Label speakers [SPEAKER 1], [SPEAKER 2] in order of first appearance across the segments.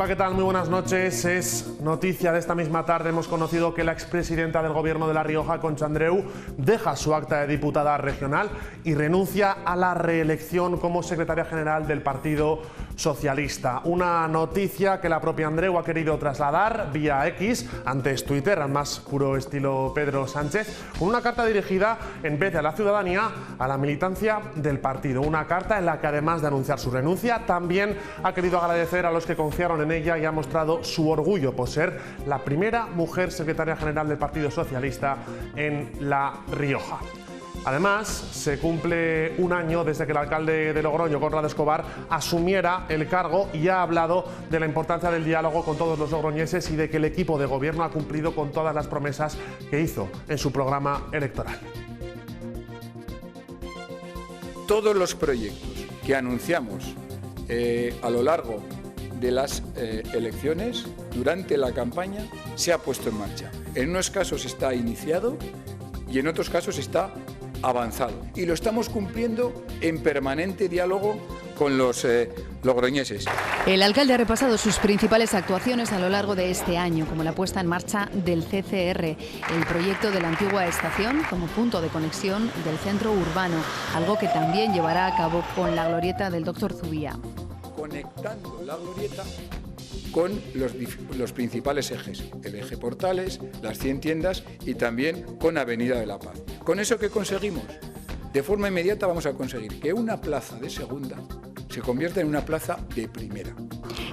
[SPEAKER 1] Hola, ¿qué tal? Muy buenas noches. Es noticia de esta misma tarde. Hemos conocido que la expresidenta del Gobierno de La Rioja, Concha Andreu, deja su acta de diputada regional y renuncia a la reelección como secretaria general del Partido Socialista. Una noticia que la propia Andreu ha querido trasladar vía X, antes Twitter, al más puro estilo Pedro Sánchez, con una carta dirigida, en vez de a la ciudadanía, a la militancia del partido. Una carta en la que, además de anunciar su renuncia, también ha querido agradecer a los que confiaron en ella y ha mostrado su orgullo por ser la primera mujer secretaria general del Partido Socialista en La Rioja. Además, se cumple un año desde que el alcalde de Logroño, Conrado Escobar, asumiera el cargo y ha hablado de la importancia del diálogo con todos los logroñeses y de que el equipo de gobierno ha cumplido con todas las promesas que hizo en su programa electoral.
[SPEAKER 2] Todos los proyectos que anunciamos a lo largo de las elecciones, durante la campaña, se ha puesto en marcha. En unos casos está iniciado y en otros casos está avanzado. Y lo estamos cumpliendo en permanente diálogo con los logroñeses.
[SPEAKER 3] El alcalde ha repasado sus principales actuaciones a lo largo de este año, como la puesta en marcha del CCR, el proyecto de la antigua estación como punto de conexión del centro urbano, algo que también llevará a cabo con la glorieta del Dr. Zubia.
[SPEAKER 2] Conectando la glorieta con los principales ejes, el eje Portales, las 100 tiendas y también con Avenida de la Paz. ¿Con eso qué conseguimos? De forma inmediata vamos a conseguir que una plaza de segunda se convierta en una plaza de primera.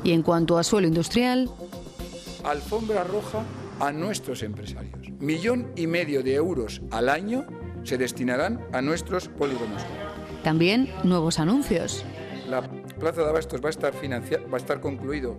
[SPEAKER 3] Y en cuanto a suelo industrial,
[SPEAKER 2] alfombra roja a nuestros empresarios. 1,5 millones de euros al año se destinarán a nuestros polígonos.
[SPEAKER 3] También nuevos anuncios.
[SPEAKER 2] La plaza de Abastos va a estar concluido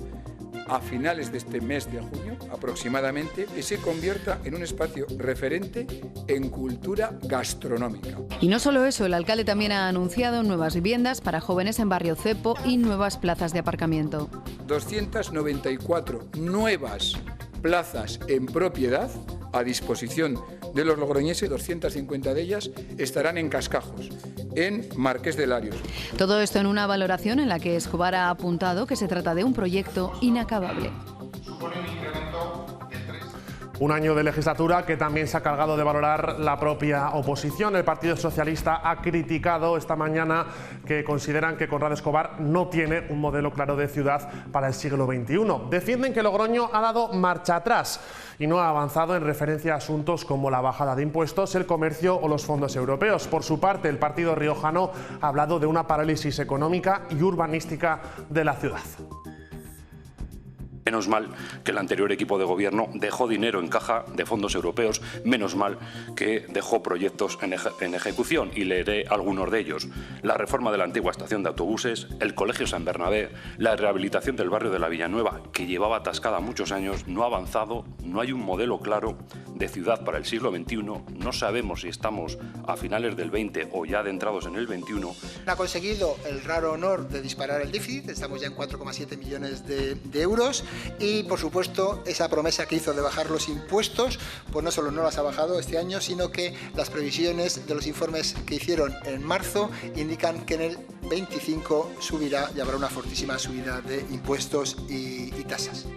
[SPEAKER 2] a finales de este mes de junio aproximadamente y se convierta en un espacio referente en cultura gastronómica.
[SPEAKER 3] Y no solo eso, el alcalde también ha anunciado nuevas viviendas para jóvenes en Barrio Cepo y nuevas plazas de aparcamiento.
[SPEAKER 2] 294 nuevas plazas en propiedad a disposición de los logroñeses, 250 de ellas estarán en Cascajos, en Marqués de Larios.
[SPEAKER 3] Todo esto en una valoración en la que Escobar ha apuntado que se trata de un proyecto inacabable.
[SPEAKER 1] Un año de legislatura que también se ha cargado de valorar la propia oposición. El Partido Socialista ha criticado esta mañana que consideran que Conrado Escobar no tiene un modelo claro de ciudad para el siglo XXI. Defienden que Logroño ha dado marcha atrás y no ha avanzado en referencia a asuntos como la bajada de impuestos, el comercio o los fondos europeos. Por su parte, el partido riojano ha hablado de una parálisis económica y urbanística de la ciudad.
[SPEAKER 4] Menos mal que el anterior equipo de gobierno dejó dinero en caja de fondos europeos, menos mal que dejó proyectos en ejecución y leeré algunos de ellos. La reforma de la antigua estación de autobuses, el Colegio San Bernabé, la rehabilitación del barrio de la Villanueva, que llevaba atascada muchos años, no ha avanzado, no hay un modelo claro de ciudad para el siglo XXI, no sabemos si estamos a finales del 20 o ya adentrados en el 21.
[SPEAKER 5] Ha conseguido el raro honor de disparar el déficit, estamos ya en 4,7 millones de euros. Y, por supuesto, esa promesa que hizo de bajar los impuestos, pues no solo no las ha bajado este año, sino que las previsiones de los informes que hicieron en marzo indican que en el 25 subirá y habrá una fortísima subida de impuestos y tasas.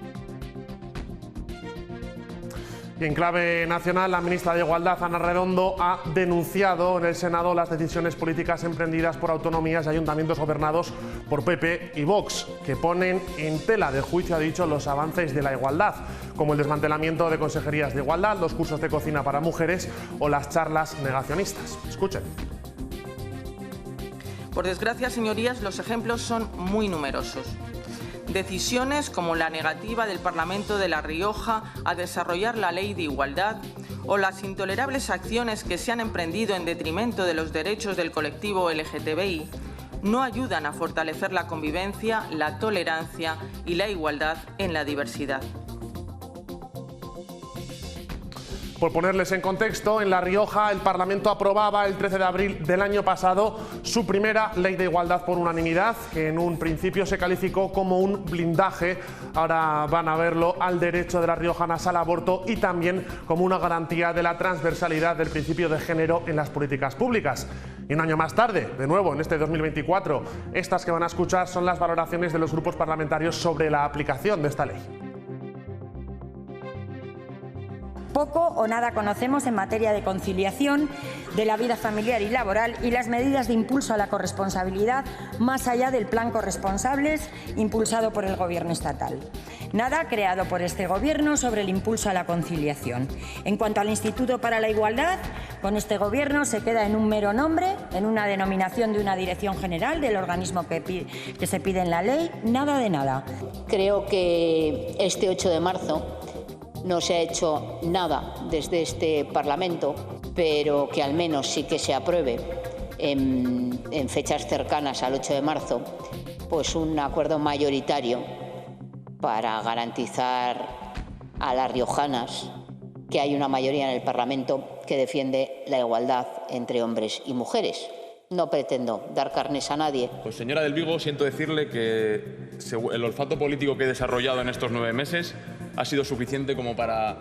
[SPEAKER 1] Y en clave nacional, la ministra de Igualdad, Ana Redondo, ha denunciado en el Senado las decisiones políticas emprendidas por autonomías y ayuntamientos gobernados por PP y Vox, que ponen en tela de juicio, ha dicho, los avances de la igualdad, como el desmantelamiento de consejerías de igualdad, los cursos de cocina para mujeres o las charlas negacionistas. Escuchen.
[SPEAKER 6] Por desgracia, señorías, los ejemplos son muy numerosos. Decisiones como la negativa del Parlamento de La Rioja a desarrollar la Ley de Igualdad o las intolerables acciones que se han emprendido en detrimento de los derechos del colectivo LGTBI no ayudan a fortalecer la convivencia, la tolerancia y la igualdad en la diversidad.
[SPEAKER 1] Por ponerles en contexto, en La Rioja el Parlamento aprobaba el 13 de abril del año pasado su primera ley de igualdad por unanimidad, que en un principio se calificó como un blindaje, ahora van a verlo, al derecho de las riojanas al aborto y también como una garantía de la transversalidad del principio de género en las políticas públicas. Y un año más tarde, de nuevo en este 2024, estas que van a escuchar son las valoraciones de los grupos parlamentarios sobre la aplicación de esta ley.
[SPEAKER 7] Poco o nada conocemos en materia de conciliación de la vida familiar y laboral y las medidas de impulso a la corresponsabilidad más allá del plan Corresponsables impulsado por el Gobierno estatal. Nada creado por este Gobierno sobre el impulso a la conciliación. En cuanto al Instituto para la Igualdad, con este Gobierno se queda en un mero nombre, en una denominación de una dirección general del organismo que se pide en la ley, nada de nada.
[SPEAKER 8] Creo que este 8 de marzo no se ha hecho nada desde este Parlamento, pero que al menos sí que se apruebe en fechas cercanas al 8 de marzo, pues un acuerdo mayoritario para garantizar a las riojanas que hay una mayoría en el Parlamento que defiende la igualdad entre hombres y mujeres. No pretendo dar carnes a nadie.
[SPEAKER 9] Pues señora del Vigo, siento decirle que el olfato político que he desarrollado en estos 9 meses ha sido suficiente como para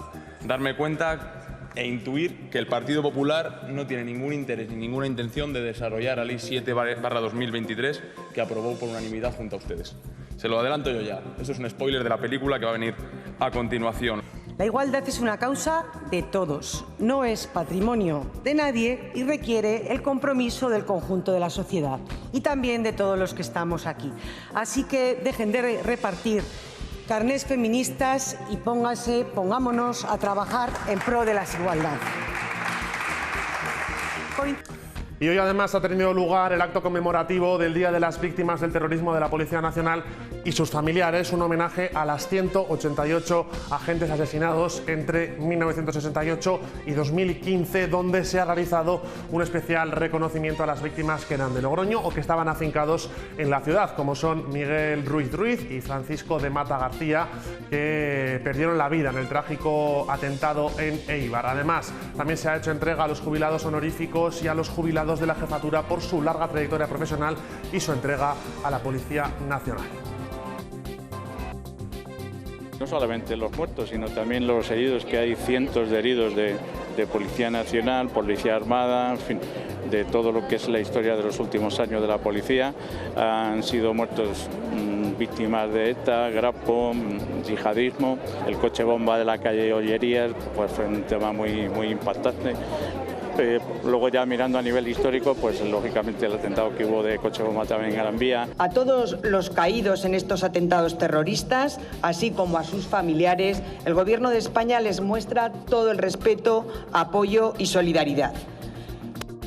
[SPEAKER 9] darme cuenta e intuir que el Partido Popular no tiene ningún interés ni ninguna intención de desarrollar la Ley 7/2023 que aprobó por unanimidad junto a ustedes. Se lo adelanto yo ya. Esto es un spoiler de la película que va a venir a continuación.
[SPEAKER 10] La igualdad es una causa de todos, no es patrimonio de nadie y requiere el compromiso del conjunto de la sociedad y también de todos los que estamos aquí. Así que dejen de repartir carnés feministas y pongámonos a trabajar en pro de la igualdad.
[SPEAKER 1] Y hoy además ha tenido lugar el acto conmemorativo del Día de las Víctimas del Terrorismo de la Policía Nacional y sus familiares, un homenaje a las 188 agentes asesinados entre 1968 y 2015, donde se ha realizado un especial reconocimiento a las víctimas que eran de Logroño o que estaban afincados en la ciudad, como son Miguel Ruiz Ruiz y Francisco de Mata García, que perdieron la vida en el trágico atentado en Eibar. Además, también se ha hecho entrega a los jubilados honoríficos y a los jubilados de la jefatura por su larga trayectoria profesional y su entrega a la Policía Nacional.
[SPEAKER 11] No solamente los muertos, sino también los heridos, que hay cientos de heridos de Policía Nacional, Policía Armada, en fin, de todo lo que es la historia de los últimos años de la policía. Han sido muertos víctimas de ETA, Grapo, yihadismo. El coche bomba de la calle Ollerías pues fue un tema muy impactante. Luego ya mirando a nivel histórico, pues lógicamente el atentado que hubo de coche bomba también en Gran Vía.
[SPEAKER 10] A todos los caídos en estos atentados terroristas, así como a sus familiares, el Gobierno de España les muestra todo el respeto, apoyo y solidaridad.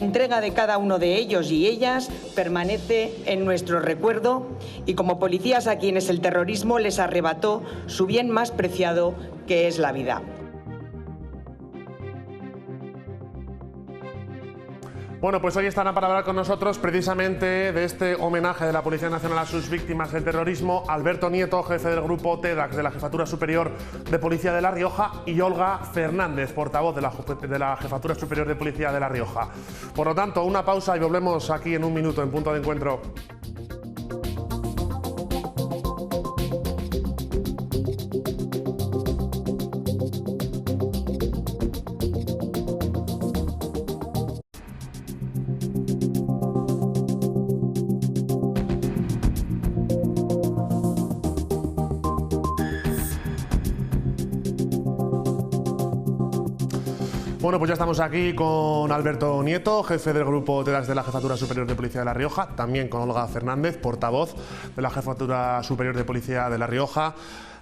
[SPEAKER 10] La entrega de cada uno de ellos y ellas permanece en nuestro recuerdo y como policías a quienes el terrorismo les arrebató su bien más preciado, que es la vida.
[SPEAKER 1] Bueno, pues hoy estará para hablar con nosotros precisamente de este homenaje de la Policía Nacional a sus víctimas del terrorismo, Alberto Nieto, jefe del grupo TEDAX de la Jefatura Superior de Policía de La Rioja, y Olga Fernández, portavoz de la Jefatura Superior de Policía de La Rioja. Por lo tanto, una pausa y volvemos aquí en un minuto en Punto de Encuentro. Bueno, pues ya estamos aquí con Alberto Nieto, jefe del grupo TEDAX de la Jefatura Superior de Policía de La Rioja, también con Olga Fernández, portavoz de la Jefatura Superior de Policía de La Rioja.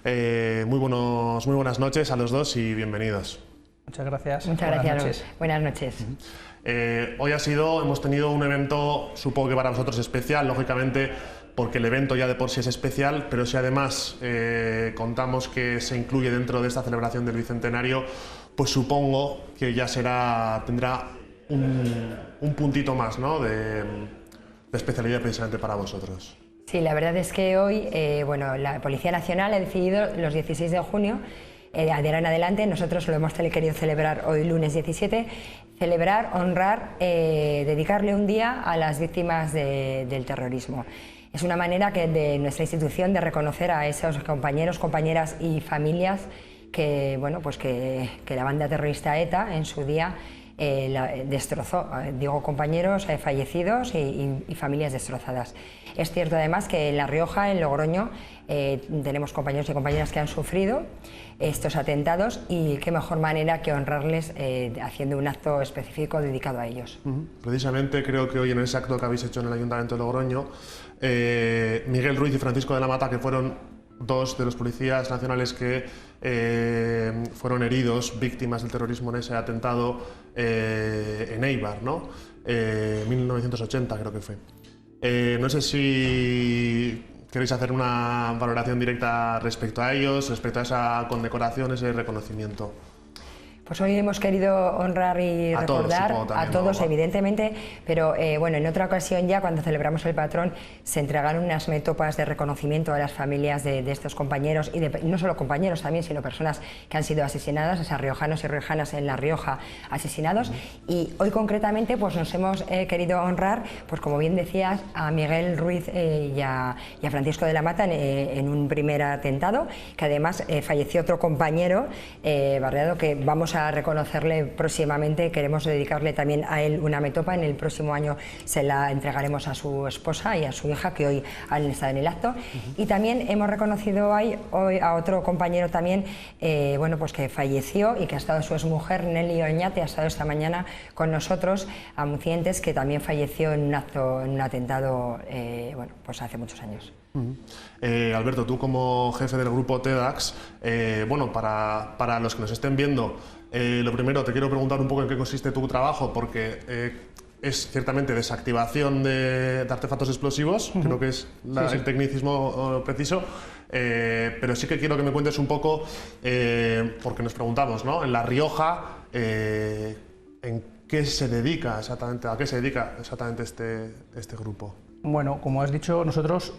[SPEAKER 1] Muy buenas noches a los dos y bienvenidos.
[SPEAKER 12] Muchas gracias.
[SPEAKER 13] Muchas gracias. Buenas noches.
[SPEAKER 1] Hoy hemos tenido un evento, supongo que para vosotros especial, lógicamente, porque el evento ya de por sí es especial, pero si además contamos que se incluye dentro de esta celebración del Bicentenario, pues supongo que ya tendrá un puntito más, ¿no?, de especialidad precisamente para vosotros.
[SPEAKER 13] Sí, la verdad es que hoy la Policía Nacional ha decidido los 16 de junio, de ahora en adelante, nosotros lo hemos querido celebrar hoy lunes 17, celebrar, honrar, dedicarle un día a las víctimas del terrorismo. Es una manera de nuestra institución de reconocer a esos compañeros, compañeras y familias que la banda terrorista ETA en su día destrozó, digo compañeros fallecidos y familias destrozadas. Es cierto además que en La Rioja, en Logroño, tenemos compañeros y compañeras que han sufrido estos atentados y qué mejor manera que honrarles haciendo un acto específico dedicado a ellos.
[SPEAKER 1] Precisamente creo que hoy en ese acto que habéis hecho en el Ayuntamiento de Logroño, Miguel Ruiz y Francisco de la Mata, que fueron dos de los policías nacionales que fueron heridos, víctimas del terrorismo en ese atentado en Eibar, ¿no? 1980 creo que fue. No sé si queréis hacer una valoración directa respecto a ellos, respecto a esa condecoración, ese reconocimiento.
[SPEAKER 13] Pues hoy hemos querido honrar y recordar a todos, evidentemente, pero bueno, en otra ocasión ya, cuando celebramos el patrón, se entregaron unas metopas de reconocimiento a las familias de estos compañeros, y no solo compañeros también, sino personas que han sido asesinadas, o sea, riojanos y riojanas en La Rioja asesinados, y hoy concretamente pues nos hemos querido honrar, pues como bien decías, a Miguel Ruiz y a Francisco de la Mata en un primer atentado, que además falleció otro compañero, Barreado, que vamos a reconocerle próximamente. Queremos dedicarle también a él una metopa. En el próximo año se la entregaremos a su esposa y a su hija, que hoy han estado en el acto. Y también hemos reconocido hoy a otro compañero también, bueno, pues que falleció y que ha estado su exmujer, Nelly Oñate, ha estado esta mañana con nosotros, a Mucientes, que también falleció en un acto, en un atentado, bueno, pues hace muchos años.
[SPEAKER 1] Alberto, tú como jefe del grupo TEDx, bueno, para los que nos estén viendo, lo primero te quiero preguntar un poco en qué consiste tu trabajo, porque es ciertamente desactivación de artefactos explosivos, creo que es el tecnicismo preciso, pero sí que quiero que me cuentes un poco, porque nos preguntamos, ¿no? En La Rioja, ¿en qué se dedica exactamente, a qué se dedica exactamente este grupo?
[SPEAKER 12] Bueno, como has dicho, nosotros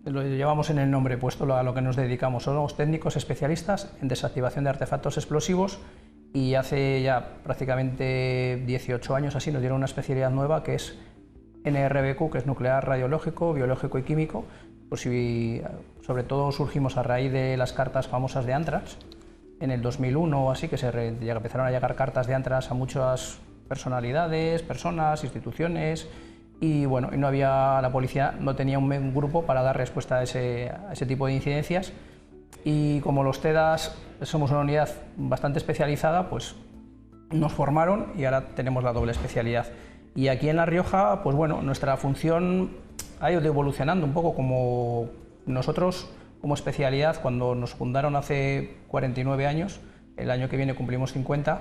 [SPEAKER 12] lo llevamos en el nombre puesto a lo que nos dedicamos. Somos técnicos especialistas en desactivación de artefactos explosivos, y hace ya prácticamente 18 años así nos dieron una especialidad nueva que es NRBQ, que es nuclear, radiológico, biológico y químico. Pues sobre todo surgimos a raíz de las cartas famosas de Antrax en el 2001 o así, que empezaron a llegar cartas de Antrax a muchas personalidades, personas, instituciones. Y bueno, no había, la policía no tenía un grupo para dar respuesta a ese tipo de incidencias, y como los TEDx somos una unidad bastante especializada, pues nos formaron y ahora tenemos la doble especialidad. Y aquí en La Rioja, pues bueno, nuestra función ha ido evolucionando un poco. Como nosotros como especialidad, cuando nos fundaron hace 49 años, el año que viene cumplimos 50,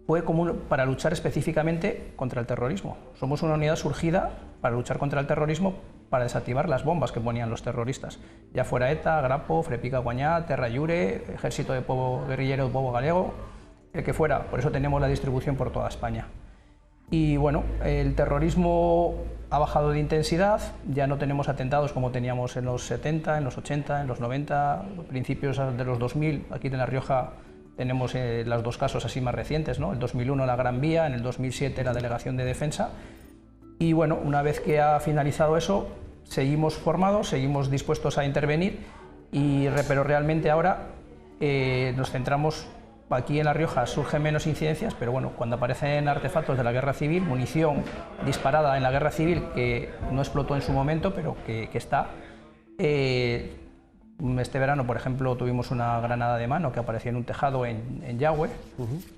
[SPEAKER 12] fue como para luchar específicamente contra el terrorismo. Somos una unidad surgida para luchar contra el terrorismo, para desactivar las bombas que ponían los terroristas, ya fuera ETA, Grapo, Frepica Guañá, Terra Llure, Ejército de Povo Guerrillero de Povo Galego, el que fuera. Por eso tenemos la distribución por toda España. Y bueno, el terrorismo ha bajado de intensidad, ya no tenemos atentados como teníamos en los 70, en los 80, en los 90, principios de los 2000. Aquí en La Rioja tenemos los dos casos así más recientes, ¿no? El 2001 la Gran Vía, en el 2007 la Delegación de Defensa. Y bueno, una vez que ha finalizado eso, seguimos formados, seguimos dispuestos a intervenir, pero realmente ahora nos centramos. Aquí en La Rioja surgen menos incidencias, pero bueno, cuando aparecen artefactos de la guerra civil, munición disparada en la guerra civil que no explotó en su momento, pero que está. Este verano, por ejemplo, tuvimos una granada de mano que apareció en un tejado en Yagüe.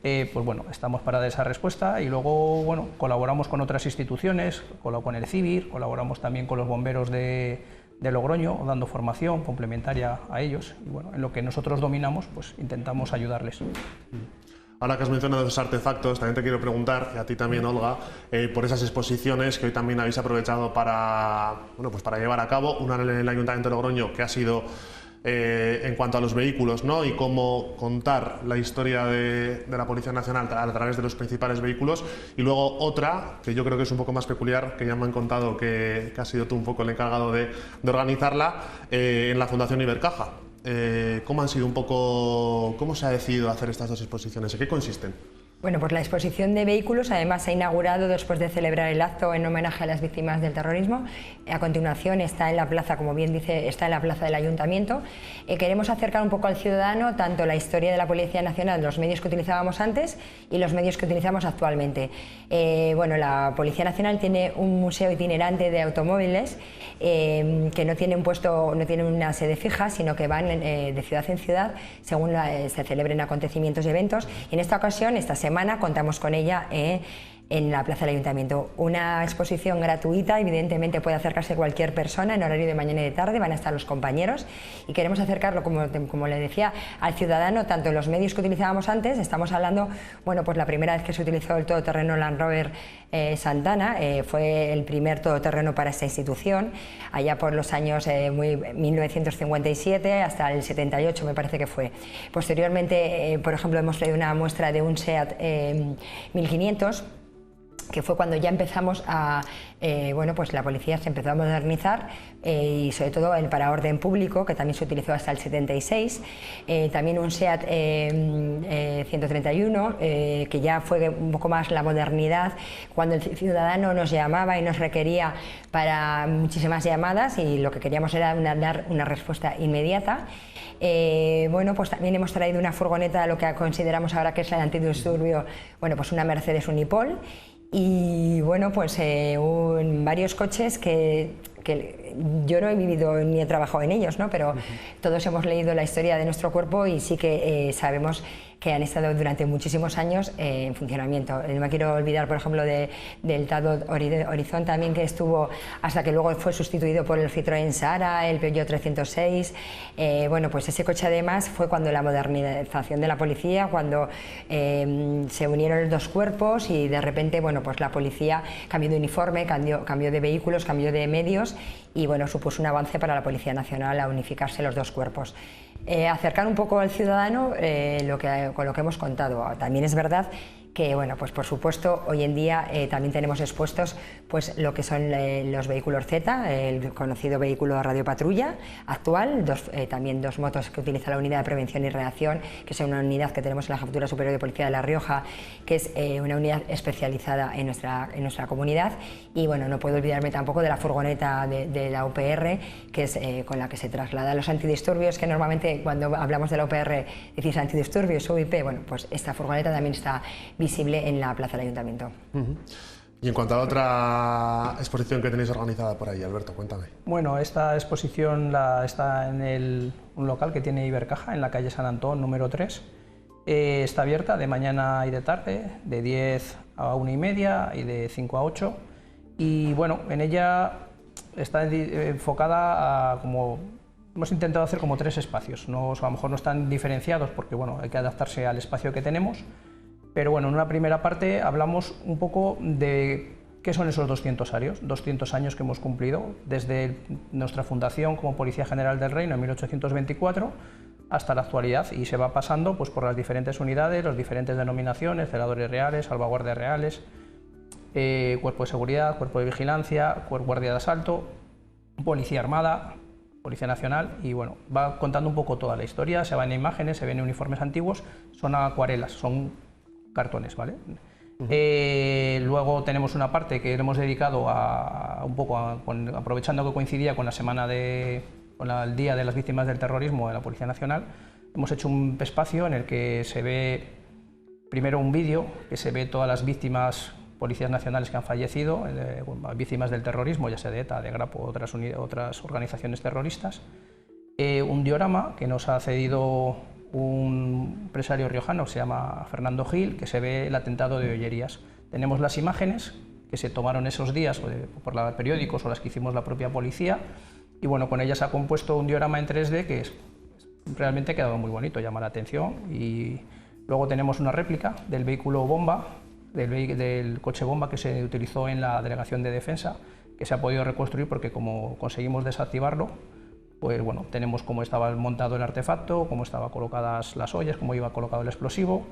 [SPEAKER 12] Pues bueno, estamos para dar esa respuesta, y luego bueno, colaboramos con otras instituciones, con el CIVIR, colaboramos también con los bomberos de Logroño, dando formación complementaria a ellos, y bueno, en lo que nosotros dominamos, pues intentamos ayudarles.
[SPEAKER 1] Ahora que has mencionado esos artefactos, también te quiero preguntar, y a ti también, Olga, por esas exposiciones que hoy también habéis aprovechado para llevar a cabo, una en el Ayuntamiento de Logroño, que ha sido en cuanto a los vehículos, ¿no? Y cómo contar la historia de la Policía Nacional a través de los principales vehículos, y luego otra, que yo creo que es un poco más peculiar, que ya me han contado que has sido tú un poco el encargado de organizarla, en la Fundación Ibercaja. ¿Cómo han sido un poco, cómo se ha decidido hacer estas dos exposiciones? ¿En qué consisten?
[SPEAKER 13] Bueno, pues la exposición de vehículos además se ha inaugurado después de celebrar el acto en homenaje a las víctimas del terrorismo. A continuación está en la plaza, como bien dice, está en la plaza del Ayuntamiento. Queremos acercar un poco al ciudadano tanto la historia de la Policía Nacional, los medios que utilizábamos antes y los medios que utilizamos actualmente. Bueno, la Policía Nacional tiene un museo itinerante de automóviles que no tiene no tiene una sede fija, sino que van de ciudad en ciudad según se celebren acontecimientos y eventos. Y en esta ocasión, esta semana, contamos con ella en la plaza del Ayuntamiento. Una exposición gratuita, evidentemente puede acercarse cualquier persona en horario de mañana y de tarde, van a estar los compañeros y queremos acercarlo, como le decía, al ciudadano, tanto en los medios que utilizábamos antes. Estamos hablando, bueno, pues la primera vez que se utilizó el todoterreno Land Rover Santana, fue el primer todoterreno para esta institución, allá por los años 1957 hasta el 78 me parece que fue. Posteriormente, por ejemplo, hemos traído una muestra de un SEAT 1500, que fue cuando ya empezamos a, bueno, pues la policía se empezó a modernizar y sobre todo para orden público, que también se utilizó hasta el 76, también un SEAT 131, que ya fue un poco más la modernidad, cuando el ciudadano nos llamaba y nos requería para muchísimas llamadas y lo que queríamos era dar una respuesta inmediata. Bueno, pues también hemos traído una furgoneta, lo que consideramos ahora que es el antidisturbio, bueno, pues una Mercedes Unipol. Y bueno, pues varios coches que yo no he vivido ni he trabajado en ellos, ¿no? Pero todos hemos leído la historia de nuestro cuerpo y sí que sabemos que han estado durante muchísimos años en funcionamiento. No me quiero olvidar, por ejemplo, del Tado Horizon también, que estuvo hasta que luego fue sustituido por el Citroën Sara, el Peugeot 306. Bueno, pues ese coche además fue cuando la modernización de la policía, cuando se unieron los dos cuerpos y de repente, bueno, pues la policía cambió de uniforme, cambió de vehículos, cambió de medios y bueno, supuso un avance para la Policía Nacional a unificarse los dos cuerpos. Acercar un poco al ciudadano con lo que hemos contado. También es verdad que, bueno, pues por supuesto, hoy en día también tenemos expuestos pues lo que son los vehículos Z, el conocido vehículo radiopatrulla actual, también dos motos que utiliza la Unidad de Prevención y Reacción, que es una unidad que tenemos en la Jefatura Superior de Policía de La Rioja, que es una unidad especializada en nuestra comunidad. Y bueno, no puedo olvidarme tampoco de la furgoneta de la UPR, que es con la que se trasladan los antidisturbios, que normalmente cuando hablamos de la UPR decís antidisturbios, UIP, bueno, pues esta furgoneta también está visible en la plaza del Ayuntamiento.
[SPEAKER 1] Y en cuanto a la otra exposición que tenéis organizada por ahí, Alberto, cuéntame.
[SPEAKER 12] Bueno, esta exposición está en un local que tiene Ibercaja, en la calle San Antón, número 3. Está abierta de mañana y de tarde, de 10 a 1:30 y de 5 a 8. Y bueno, en ella está enfocada a como... Hemos intentado hacer como 3 espacios. A lo mejor no están diferenciados porque bueno, hay que adaptarse al espacio que tenemos. Pero bueno, en una primera parte hablamos un poco de qué son esos 200 años que hemos cumplido desde nuestra fundación como Policía General del Reino en 1824 hasta la actualidad, y se va pasando pues, por las diferentes unidades, las diferentes denominaciones, celadores reales, salvaguardias reales, cuerpo de seguridad, cuerpo de vigilancia, guardia de asalto, policía armada, Policía Nacional, y bueno, va contando un poco toda la historia, se ven imágenes, se ven uniformes antiguos, son acuarelas, son cartones, ¿vale? Luego tenemos una parte que hemos dedicado aprovechando que coincidía con la semana con el Día de las Víctimas del Terrorismo de la Policía Nacional, hemos hecho un espacio en el que se ve primero un vídeo que se ve todas las víctimas policías nacionales que han fallecido, víctimas del terrorismo, ya sea de ETA, de Grapo, otras organizaciones terroristas, un diorama que nos ha cedido un empresario riojano, se llama Fernando Gil, que se ve el atentado de Ollerías. Tenemos las imágenes que se tomaron esos días por los periódicos o las que hicimos la propia policía, y bueno, con ellas se ha compuesto un diorama en 3D que realmente ha quedado muy bonito, llama la atención. Y luego tenemos una réplica del vehículo bomba, del coche bomba que se utilizó en la Delegación de Defensa, que se ha podido reconstruir porque como conseguimos desactivarlo, pues bueno, tenemos cómo estaba montado el artefacto, cómo estaban colocadas las ollas, cómo iba colocado el explosivo.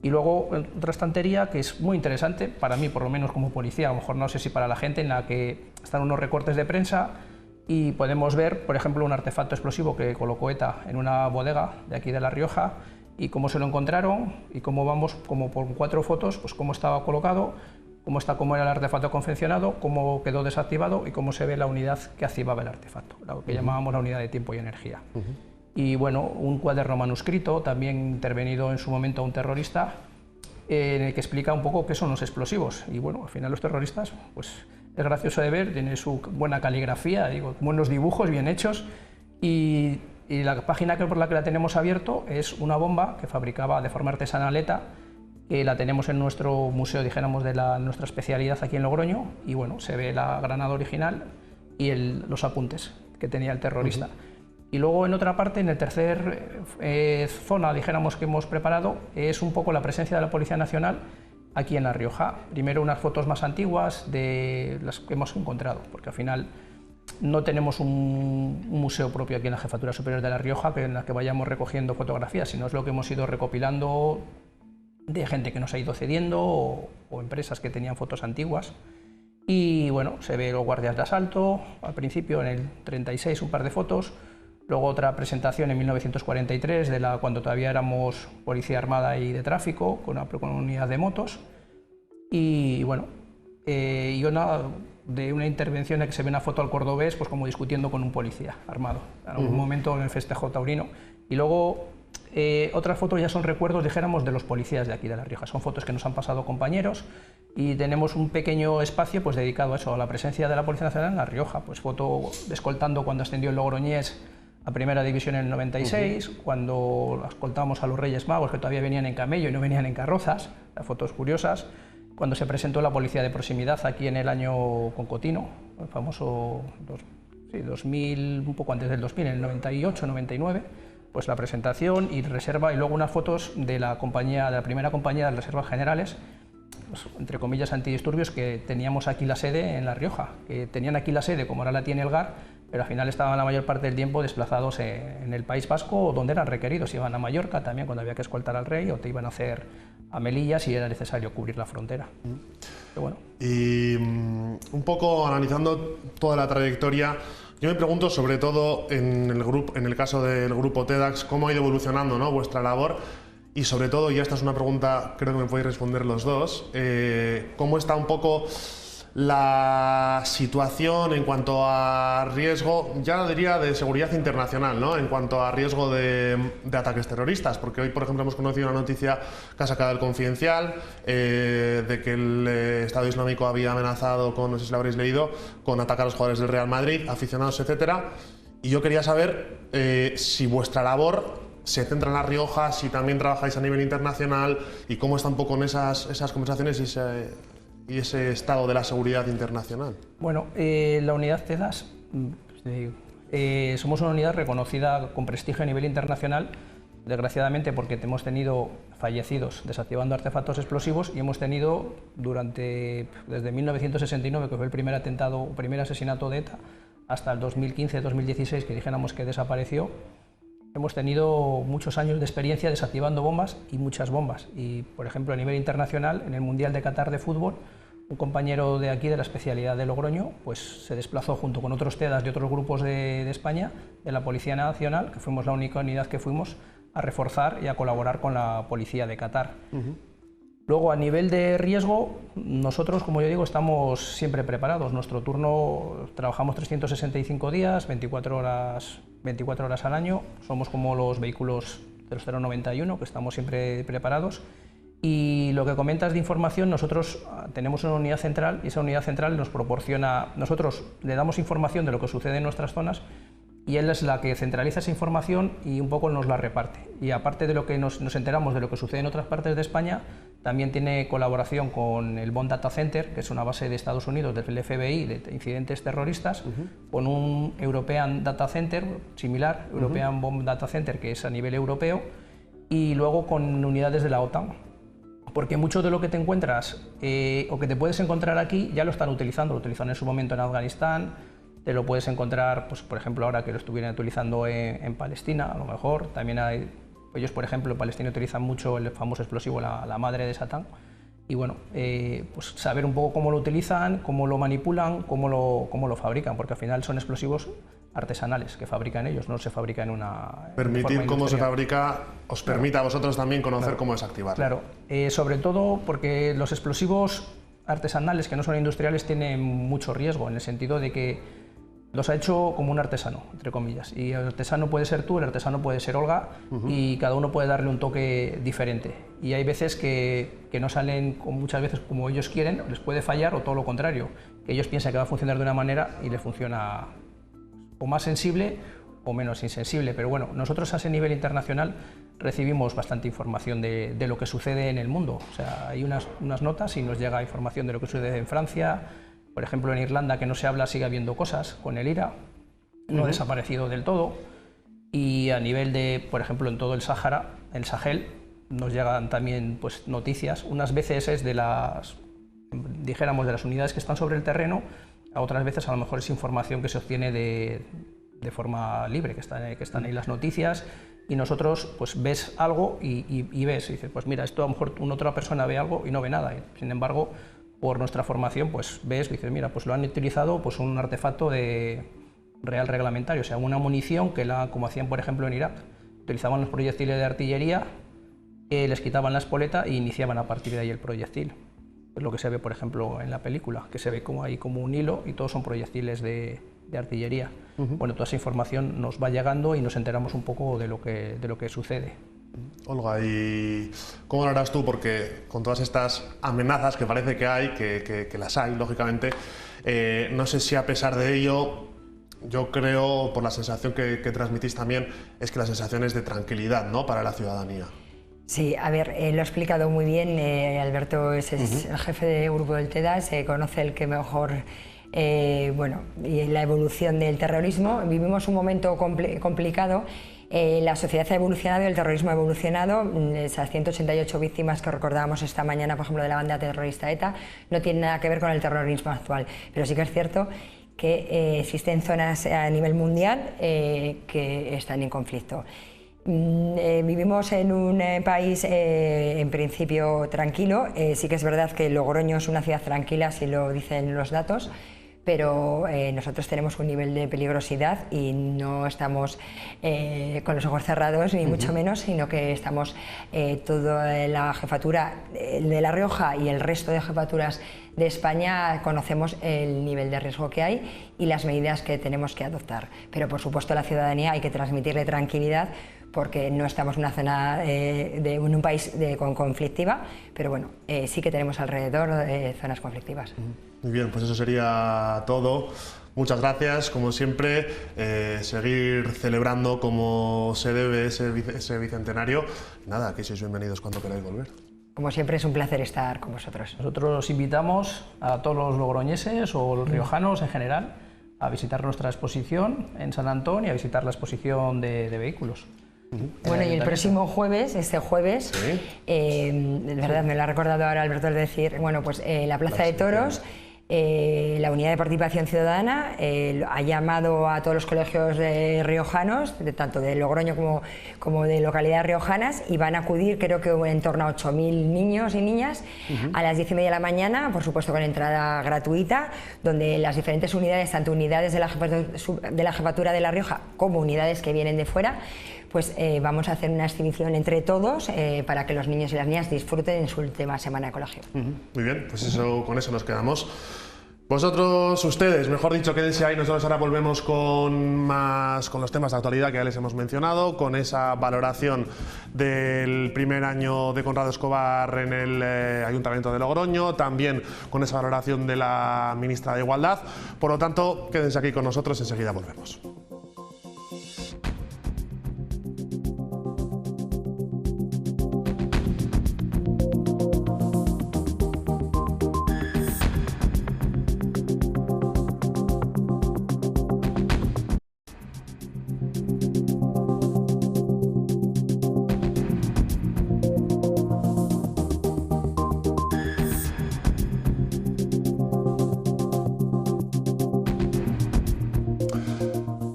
[SPEAKER 12] Y luego otra estantería que es muy interesante, para mí por lo menos como policía, a lo mejor no sé si para la gente, en la que están unos recortes de prensa y podemos ver, por ejemplo, un artefacto explosivo que colocó ETA en una bodega de aquí de La Rioja, y cómo se lo encontraron y cómo vamos, como por 4 fotos, pues cómo estaba colocado, cómo era el artefacto confeccionado, cómo quedó desactivado y cómo se ve la unidad que activaba el artefacto, lo que llamábamos la unidad de tiempo y energía. Y bueno, un cuaderno manuscrito, también intervenido en su momento a un terrorista, en el que explica un poco qué son los explosivos. Y bueno, al final los terroristas, pues es gracioso de ver, tiene su buena caligrafía, digo, buenos dibujos bien hechos, y la página por la que la tenemos abierto es una bomba que fabricaba de forma artesanal ETA, que la tenemos en nuestro museo, dijéramos, de nuestra especialidad aquí en Logroño, y bueno, se ve la granada original y los apuntes que tenía el terrorista. Y luego en otra parte, en el tercer zona, dijéramos, que hemos preparado, es un poco la presencia de la Policía Nacional aquí en La Rioja. Primero unas fotos más antiguas de las que hemos encontrado, porque al final no tenemos un museo propio aquí en la Jefatura Superior de La Rioja en la que vayamos recogiendo fotografías, sino es lo que hemos ido recopilando de gente que nos ha ido cediendo o empresas que tenían fotos antiguas. Y bueno, se ve los guardias de asalto, al principio en el 36 un par de fotos, luego otra presentación en 1943 cuando todavía éramos Policía Armada y de Tráfico, con una unidad de motos. Y bueno, y una de una intervención en que se ve una foto al cordobés, pues como discutiendo con un policía armado, en algún momento en el festejo taurino. Y luego otras fotos ya son recuerdos, dijéramos, de los policías de aquí de La Rioja. Son fotos que nos han pasado compañeros y tenemos un pequeño espacio pues dedicado a eso, a la presencia de la Policía Nacional en La Rioja. Pues foto escoltando cuando ascendió el Logroñés a Primera División en el 96, cuando escoltábamos a los Reyes Magos, que todavía venían en camello y no venían en carrozas, las fotos curiosas, cuando se presentó la Policía de Proximidad aquí en el año Concotino, el famoso 2000, un poco antes del 2000, en el 98, 99, pues la presentación y reserva, y luego unas fotos de la primera compañía de reservas generales, pues, entre comillas antidisturbios, que teníamos aquí la sede en La Rioja, que tenían aquí la sede como ahora la tiene el GAR, pero al final estaban la mayor parte del tiempo desplazados en el País Vasco, donde eran requeridos. Iban a Mallorca también cuando había que escoltar al rey, o te iban a hacer a Melilla si era necesario cubrir la frontera. Pero bueno.
[SPEAKER 1] Y un poco analizando toda la trayectoria, yo me pregunto, sobre todo en el caso del grupo TEDx, cómo ha ido evolucionando, ¿no?, vuestra labor, y sobre todo, y esta es una pregunta, creo que me podéis responder los dos, cómo está un poco la situación en cuanto a riesgo, ya lo diría, de seguridad internacional, ¿no?, en cuanto a riesgo de ataques terroristas, porque hoy, por ejemplo, hemos conocido una noticia que ha sacado el Confidencial, de que el Estado Islámico había amenazado con, no sé si lo habréis leído, con atacar a los jugadores del Real Madrid, aficionados, etcétera. Y yo quería saber si vuestra labor se centra en La Rioja, si también trabajáis a nivel internacional, y cómo está un poco en esas conversaciones y ese estado de la seguridad internacional.
[SPEAKER 12] Bueno, la unidad TEDx, somos una unidad reconocida con prestigio a nivel internacional, desgraciadamente porque hemos tenido fallecidos desactivando artefactos explosivos, y hemos tenido desde 1969, que fue el primer atentado o primer asesinato de ETA, hasta el 2015-2016, que dijéramos que desapareció, hemos tenido muchos años de experiencia desactivando bombas, y muchas bombas. Y, por ejemplo, a nivel internacional, en el Mundial de Qatar de fútbol, un compañero de aquí, de la especialidad de Logroño, pues se desplazó junto con otros TEDx de otros grupos de España, de la Policía Nacional, que fuimos la única unidad que fuimos a reforzar y a colaborar con la Policía de Qatar. Luego, a nivel de riesgo, nosotros, como yo digo, estamos siempre preparados. Nuestro turno, trabajamos 365 días, 24 horas al año. Somos como los vehículos de los 091, que estamos siempre preparados. Y lo que comentas de información, nosotros tenemos una unidad central, y esa unidad central nos proporciona, nosotros le damos información de lo que sucede en nuestras zonas, y él es la que centraliza esa información y un poco nos la reparte. Y aparte de lo que nos enteramos de lo que sucede en otras partes de España, también tiene colaboración con el Bomb Data Center, que es una base de Estados Unidos, del FBI, de incidentes terroristas, con un European Data Center similar, European Bomb Data Center, que es a nivel europeo, y luego con unidades de la OTAN. Porque mucho de lo que te encuentras o que te puedes encontrar aquí ya lo están utilizando, lo utilizan en su momento en Afganistán, te lo puedes encontrar, pues, por ejemplo, ahora que lo estuvieran utilizando en Palestina, a lo mejor. También ellos, por ejemplo, en Palestina utilizan mucho el famoso explosivo, la madre de Satán. Y bueno, pues saber un poco cómo lo utilizan, cómo lo manipulan, cómo lo fabrican, porque al final son explosivos artesanales que fabrican ellos, no se fabrica en una...
[SPEAKER 1] Permitir cómo se fabrica os permite a vosotros también conocer cómo desactivarlo.
[SPEAKER 12] Claro, sobre todo porque los explosivos artesanales que no son industriales tienen mucho riesgo, en el sentido de que los ha hecho como un artesano, entre comillas, y el artesano puede ser tú, el artesano puede ser Olga, y cada uno puede darle un toque diferente. Y hay veces que no salen muchas veces como ellos quieren, les puede fallar, o todo lo contrario, que ellos piensan que va a funcionar de una manera y le funciona o más sensible o menos insensible. Pero bueno, nosotros a ese nivel internacional recibimos bastante información de lo que sucede en el mundo. O sea, hay unas notas y nos llega información de lo que sucede en Francia. Por ejemplo, en Irlanda, que no se habla, sigue habiendo cosas con el IRA, no ha desaparecido del todo. Y a nivel de, por ejemplo, en todo el Sáhara, el Sahel, nos llegan también pues, noticias. Unas veces es de las, dijéramos, de las unidades que están sobre el terreno, a otras veces a lo mejor es información que se obtiene de forma libre, que están ahí las noticias, y nosotros pues ves algo y ves, y dices, pues mira, esto a lo mejor una otra persona ve algo y no ve nada. Sin embargo, por nuestra formación, pues ves, dices, mira, pues lo han utilizado pues un artefacto de real reglamentario, o sea, una munición que como hacían por ejemplo en Irak, utilizaban los proyectiles de artillería, les quitaban la espoleta e iniciaban a partir de ahí el proyectil. Es lo que se ve por ejemplo en la película, que se ve como hay como un hilo y todos son proyectiles de artillería. Bueno, toda esa información nos va llegando y nos enteramos un poco de lo que sucede.
[SPEAKER 1] Olga, ¿y cómo lo harás tú? Porque con todas estas amenazas que parece que hay, que las hay, lógicamente, no sé si a pesar de ello, yo creo, por la sensación que transmitís también, es que la sensación es de tranquilidad, ¿no?, para la ciudadanía.
[SPEAKER 13] Sí, a ver, lo ha explicado muy bien, Alberto es el jefe de grupo del TEDA, se conoce el que mejor... bueno, y la evolución del terrorismo. Vivimos un momento complicado. La sociedad ha evolucionado, el terrorismo ha evolucionado. Esas 188 víctimas que recordábamos esta mañana, por ejemplo, de la banda terrorista ETA, no tienen nada que ver con el terrorismo actual. Pero sí que es cierto que existen zonas a nivel mundial que están en conflicto. Vivimos en un país en principio tranquilo. Sí que es verdad que Logroño es una ciudad tranquila, si lo dicen los datos, pero nosotros tenemos un nivel de peligrosidad y no estamos con los ojos cerrados, ni mucho menos, sino que estamos toda la jefatura de La Rioja y el resto de jefaturas de España conocemos el nivel de riesgo que hay y las medidas que tenemos que adoptar. Pero por supuesto a la ciudadanía hay que transmitirle tranquilidad, porque no estamos en una zona en un país con conflictiva, pero bueno, sí que tenemos alrededor zonas conflictivas.
[SPEAKER 1] Muy bien, pues eso sería todo. Muchas gracias, como siempre, seguir celebrando como se debe ese bicentenario. Nada, aquí sois bienvenidos cuando queráis volver.
[SPEAKER 13] Como siempre es un placer estar con vosotros.
[SPEAKER 12] Nosotros os invitamos a todos los logroñeses o los riojanos en general a visitar nuestra exposición en San Antón y a visitar la exposición de vehículos.
[SPEAKER 13] Bueno, y el próximo jueves, este jueves, de verdad me lo ha recordado ahora Alberto, es decir, bueno, pues la Plaza de Toros, la Unidad de Participación Ciudadana ha llamado a todos los colegios riojanos, tanto de Logroño como de localidades riojanas, y van a acudir, creo que en torno a 8.000 niños y niñas a las 10:30 de la mañana, por supuesto con entrada gratuita, donde las diferentes unidades, tanto unidades de la jefatura de La Rioja como unidades que vienen de fuera, pues vamos a hacer una exhibición entre todos para que los niños y las niñas disfruten en su última semana de colegio.
[SPEAKER 1] Muy bien, pues con eso nos quedamos. Vosotros, ustedes, mejor dicho, quédense ahí. Nosotros ahora volvemos con los temas de actualidad que ya les hemos mencionado, con esa valoración del primer año de Conrado Escobar en el Ayuntamiento de Logroño, también con esa valoración de la ministra de Igualdad. Por lo tanto, quédense aquí con nosotros, enseguida volvemos.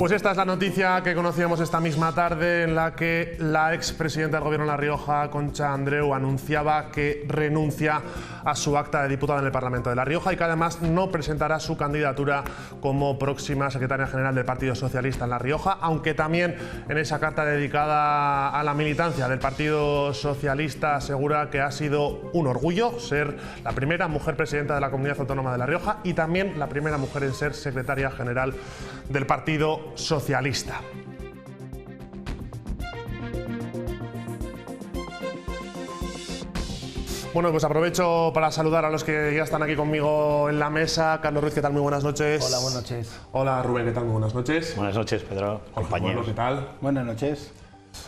[SPEAKER 1] Pues esta es la noticia que conocíamos esta misma tarde, en la que la expresidenta del Gobierno de La Rioja, Concha Andreu, anunciaba que renuncia a su acta de diputada en el Parlamento de La Rioja y que además no presentará su candidatura como próxima secretaria general del Partido Socialista en La Rioja, aunque también en esa carta dedicada a la militancia del Partido Socialista asegura que ha sido un orgullo ser la primera mujer presidenta de la Comunidad Autónoma de La Rioja y también la primera mujer en ser secretaria general del Partido Socialista. Bueno, pues aprovecho para saludar a los que ya están aquí conmigo en la mesa. Carlos Ruiz, ¿qué tal? Muy buenas noches.
[SPEAKER 14] Hola, buenas noches.
[SPEAKER 1] Hola, Rubén, ¿qué tal? Muy buenas noches.
[SPEAKER 14] Buenas noches, Pedro, compañeros.
[SPEAKER 1] ¿Qué tal?
[SPEAKER 14] Buenas noches.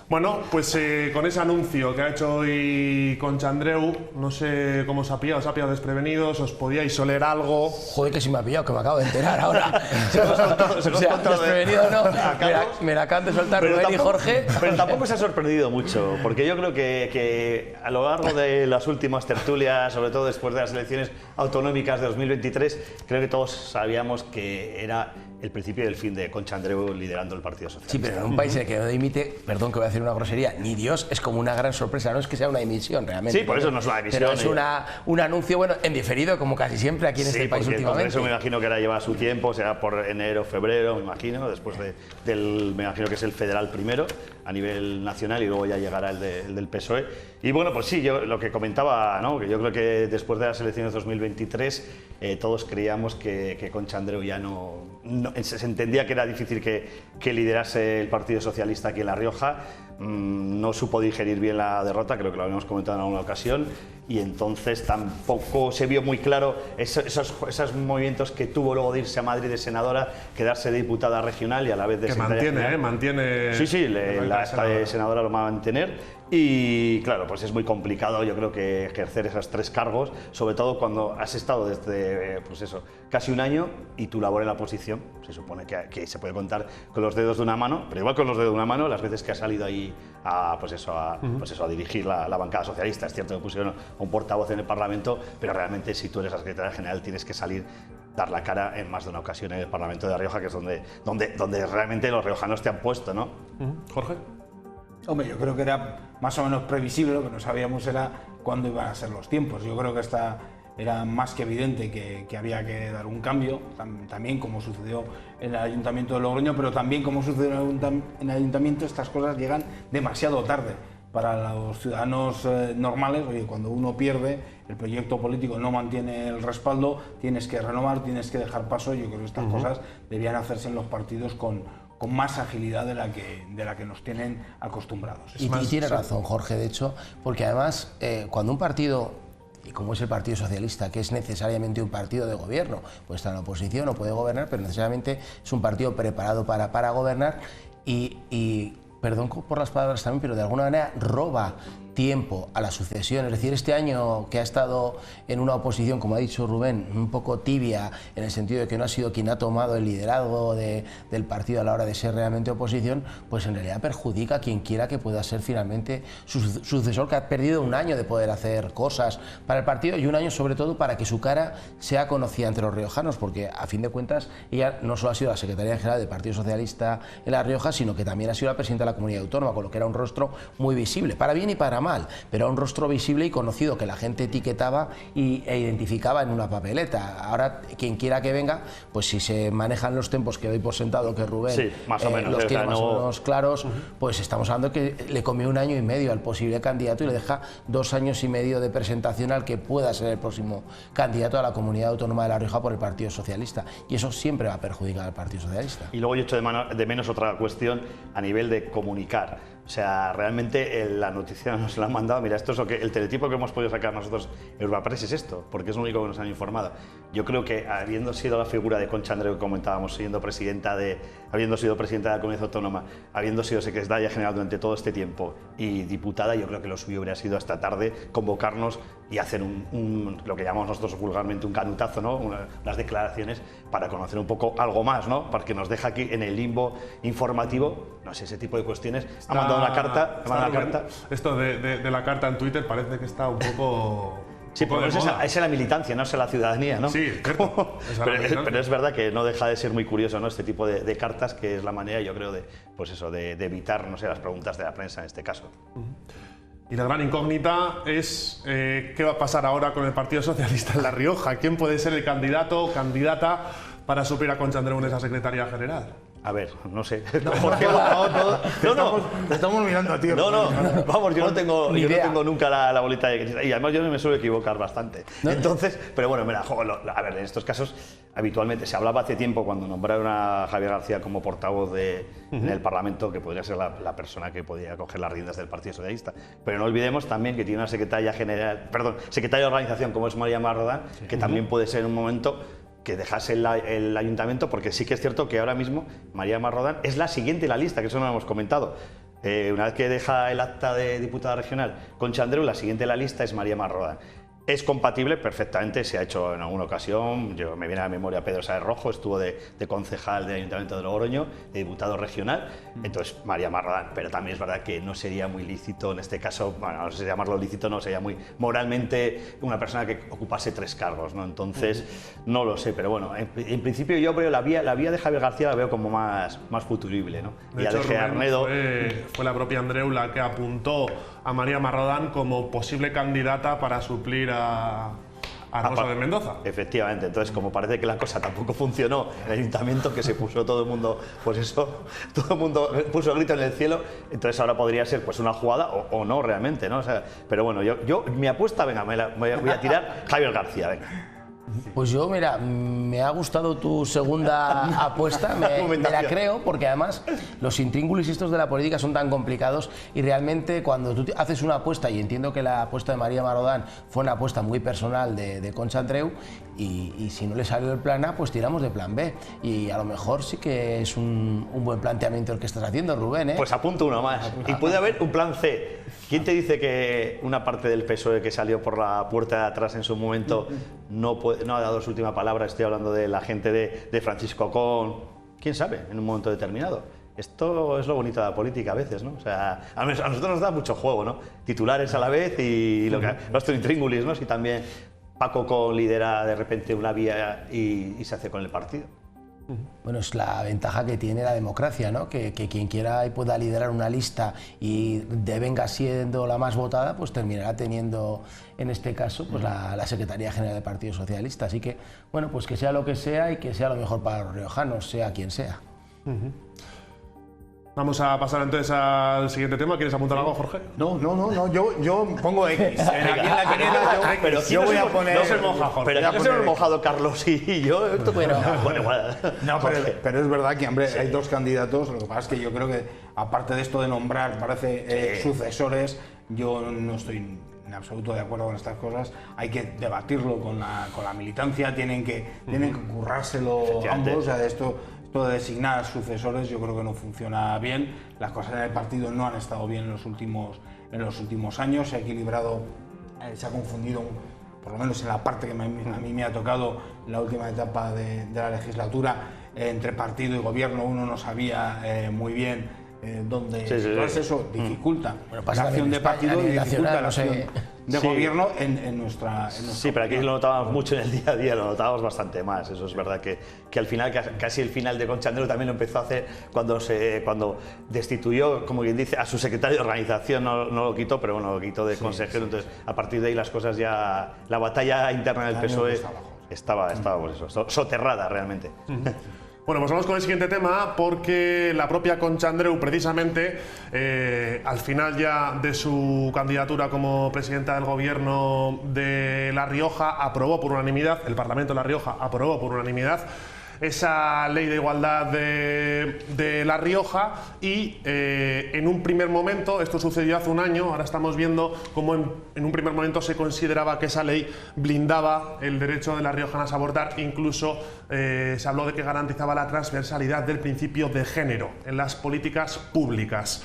[SPEAKER 1] Bueno, pues con ese anuncio que ha hecho hoy Concha Andreu, no sé cómo os ha pillado desprevenidos, os podíais oler algo.
[SPEAKER 14] Joder, que si me ha pillado, que me acabo de enterar ahora.
[SPEAKER 15] Desprevenido no, me la acaban de soltar Rubén y Jorge.
[SPEAKER 14] Pero tampoco se ha sorprendido mucho, porque yo creo que a lo largo de las últimas tertulias, sobre todo después de las elecciones autonómicas de 2023, creo que todos sabíamos que era el principio del fin de Concha Andreu liderando el Partido Socialista.
[SPEAKER 15] Sí, pero en un país en el que no dimite, perdón que voy a decir una grosería, ni Dios, es como una gran sorpresa, no es que sea una dimisión realmente.
[SPEAKER 14] Sí, por eso no es una dimisión.
[SPEAKER 15] Pero es un anuncio, bueno, en diferido, como casi siempre aquí en este país últimamente.
[SPEAKER 14] Eso me imagino que ahora lleva su tiempo, será por enero, febrero, me imagino, después me imagino que es el federal primero, a nivel nacional, y luego ya llegará el del PSOE. Y bueno, pues sí, yo lo que comentaba, ¿no? Que yo creo que después de las elecciones de 2023 todos creíamos que Concha Andreu ya se entendía que era difícil que liderase el Partido Socialista aquí en La Rioja. No supo digerir bien la derrota, creo que lo habíamos comentado en alguna ocasión, y entonces tampoco se vio muy claro esos movimientos que tuvo luego de irse a Madrid de senadora, quedarse de diputada regional y a la vez de
[SPEAKER 1] que mantiene.
[SPEAKER 14] Sí, la acta de senadora lo va a mantener. Y claro, pues es muy complicado, yo creo, que ejercer esos tres cargos, sobre todo cuando has estado desde, pues eso, casi un año, y tu labor en la oposición se supone que se puede contar con los dedos de una mano, pero igual con los dedos de una mano las veces que has salido ahí a dirigir la bancada socialista. Es cierto que pusieron a un portavoz en el Parlamento, pero realmente si tú eres la secretaria general tienes que salir, dar la cara en más de una ocasión en el Parlamento de La Rioja, que es donde realmente los riojanos te han puesto, ¿no?
[SPEAKER 1] Jorge.
[SPEAKER 16] Hombre, yo creo que era más o menos previsible, lo que no sabíamos era cuándo iban a ser los tiempos. Yo creo que era más que evidente que había que dar un cambio, también como sucedió en el Ayuntamiento de Logroño, pero también como sucedió en el Ayuntamiento, estas cosas llegan demasiado tarde. Para los ciudadanos normales, oye, cuando uno pierde, el proyecto político no mantiene el respaldo, tienes que renovar, tienes que dejar paso. Yo creo que estas cosas debían hacerse en los partidos con más agilidad de la que nos tienen acostumbrados.
[SPEAKER 15] Y tiene razón, Jorge, de hecho, porque además cuando un partido, y como es el Partido Socialista, que es necesariamente un partido de gobierno, pues está en la oposición, no puede gobernar, pero necesariamente es un partido preparado para gobernar y perdón por las palabras también, pero de alguna manera roba tiempo a la sucesión. Es decir, este año que ha estado en una oposición, como ha dicho Rubén, un poco tibia, en el sentido de que no ha sido quien ha tomado el liderazgo del partido a la hora de ser realmente oposición, pues en realidad perjudica a quien quiera que pueda ser finalmente su sucesor, que ha perdido un año de poder hacer cosas para el partido y un año sobre todo para que su cara sea conocida entre los riojanos, porque a fin de cuentas ella no solo ha sido la secretaria general del Partido Socialista en La Rioja, sino que también ha sido la presidenta de la Comunidad Autónoma, con lo que era un rostro muy visible, para bien y para mal, pero un rostro visible y conocido que la gente etiquetaba e identificaba en una papeleta. Ahora, quien quiera que venga, pues si se manejan los tiempos que doy por sentado que Rubén
[SPEAKER 14] más o menos,
[SPEAKER 15] los tiene más o menos claros, pues estamos hablando que le comió un año y medio al posible candidato y le deja 2 años y medio de presentación al que pueda ser el próximo candidato a la Comunidad Autónoma de La Rioja por el Partido Socialista. Y eso siempre va a perjudicar al Partido Socialista.
[SPEAKER 14] Y luego yo echo de menos otra cuestión a nivel de comunicar. O sea, realmente la noticia nos la han mandado. Mira, esto es lo que el teletipo que hemos podido sacar nosotros en Urbapress es esto, porque es lo único que nos han informado. Yo creo que habiendo sido la figura de Concha Andreu, que comentábamos, habiendo sido presidenta de la Comunidad Autónoma, habiendo sido secretaria general durante todo este tiempo y diputada, yo creo que lo suyo habría sido esta tarde convocarnos y hacer lo que llamamos nosotros vulgarmente un canutazo, ¿no? Unas declaraciones para conocer un poco algo más, ¿no? Porque nos deja aquí en el limbo informativo, no sé, ese tipo de cuestiones. Ha mandado una carta.
[SPEAKER 1] Esto de la carta en Twitter parece que está un poco
[SPEAKER 14] Sí, pero esa es la militancia, no es la ciudadanía, ¿no?
[SPEAKER 1] Sí, cierto.
[SPEAKER 14] Pero es verdad que no deja de ser muy curioso, ¿no? Este tipo de cartas, que es la manera, yo creo, de evitar, no sé, las preguntas de la prensa en este caso.
[SPEAKER 1] Y la gran incógnita es qué va a pasar ahora con el Partido Socialista en La Rioja. ¿Quién puede ser el candidato o candidata para suplir a Concha Andreu en esa Secretaría General?
[SPEAKER 14] A ver, no sé.
[SPEAKER 16] Te estamos mirando a ti.
[SPEAKER 14] Vamos, yo no tengo nunca la bolita de cristal. Y además yo me suelo equivocar bastante. Entonces, pero bueno, mira, a ver, en estos casos habitualmente se hablaba hace tiempo, cuando nombraron a Javier García como portavoz en el Parlamento, que podría ser la persona que podía coger las riendas del Partido Socialista. Pero no olvidemos también que tiene una secretaria de organización como es María Marrodán, que también puede ser en un momento que dejase el ayuntamiento, porque sí que es cierto que ahora mismo María Marrodán es la siguiente en la lista, que eso no lo hemos comentado. Una vez que deja el acta de diputada regional Concha Andreu, la siguiente en la lista es María Marrodán. Es compatible perfectamente, se ha hecho en alguna ocasión, me viene a la memoria Pedro Sáez Rojo, estuvo de concejal del Ayuntamiento de Logroño, de diputado regional, entonces María Marrodán, pero también es verdad que no sería muy lícito en este caso, bueno, no sé si llamarlo lícito, no sería muy moralmente una persona que ocupase 3 cargos, ¿no? Entonces no lo sé, pero bueno, en principio yo veo la vía de Javier García la veo como más futurible, ¿no?
[SPEAKER 1] De hecho, fue la propia Andreu la que apuntó a María Marrodán como posible candidata para suplir a Rosa de Mendoza.
[SPEAKER 14] Efectivamente, entonces como parece que la cosa tampoco funcionó en el ayuntamiento, que se puso todo el mundo, pues eso, todo el mundo puso el grito en el cielo, entonces ahora podría ser pues una jugada o no realmente, ¿no? O sea, pero bueno, yo mi apuesta, venga, voy a tirar Javier García, venga.
[SPEAKER 15] Pues yo, mira, me ha gustado tu segunda apuesta, me la creo, porque además los intríngulis estos de la política son tan complicados y realmente cuando tú haces una apuesta, y entiendo que la apuesta de María Marrodán fue una apuesta muy personal de Concha Andreu, y si no le salió el plan A, pues tiramos de plan B, y a lo mejor sí que es un buen planteamiento el que estás haciendo, Rubén, ¿eh?
[SPEAKER 14] Pues apunto uno más, y puede haber un plan C. ¿Quién te dice que una parte del PSOE que salió por la puerta de atrás en su momento no ha dado su última palabra? Estoy hablando de la gente de Francisco Con, quién sabe, en un momento determinado. Esto es lo bonito de la política a veces, ¿no? O sea, a nosotros nos da mucho juego, ¿no? Titulares a la vez y los intríngulis, ¿no? Si también Paco Con lidera de repente una vía y se hace con el partido.
[SPEAKER 15] Bueno, es la ventaja que tiene la democracia, ¿no? Que quien quiera y pueda liderar una lista y venga siendo la más votada, pues terminará teniendo, en este caso, pues la Secretaría General del Partido Socialista. Así que, bueno, pues que sea lo que sea y que sea lo mejor para los riojanos, sea quien sea.
[SPEAKER 1] Vamos a pasar entonces al siguiente tema. ¿Quieres apuntar algo, Jorge?
[SPEAKER 16] No, yo pongo X. Aquí en la quiniela yo voy a poner...
[SPEAKER 14] No se moja, Jorge. Pero ya se hemos mojado Carlos y yo.
[SPEAKER 16] Bueno, pero es verdad que, hombre, hay 2 candidatos. Lo que pasa es que yo creo que, aparte de esto de nombrar, parece, sucesores, yo no estoy en absoluto de acuerdo con estas cosas. Hay que debatirlo con la militancia, tienen que currárselo ambos. O sea, esto de designar sucesores yo creo que no funciona bien. Las cosas en el partido no han estado bien en los últimos años. Se ha equilibrado, se ha confundido, por lo menos en la parte que a mí me ha tocado la última etapa de la legislatura, entre partido y gobierno. Uno no sabía muy bien dónde situarse. Eso dificulta la acción de partido y dificulta la acción de gobierno en nuestra
[SPEAKER 14] Sí, pero aquí lo notábamos mucho en el día a día, lo notábamos bastante más. Eso es verdad que al final, casi el final de Concha Andreu también lo empezó a hacer cuando destituyó, como quien dice, a su secretario de organización, no lo quitó, pero bueno, lo quitó de consejero. Entonces, a partir de ahí las cosas ya, la batalla interna del PSOE estaba pues eso, soterrada realmente.
[SPEAKER 1] Bueno, pues vamos con el siguiente tema, porque la propia Concha Andreu, precisamente, al final ya de su candidatura como presidenta del gobierno de La Rioja, aprobó por unanimidad, el Parlamento de La Rioja aprobó por unanimidad esa ley de igualdad de La Rioja y en un primer momento, esto sucedió hace un año, ahora estamos viendo cómo en un primer momento se consideraba que esa ley blindaba el derecho de las riojanas a abortar, incluso se habló de que garantizaba la transversalidad del principio de género en las políticas públicas.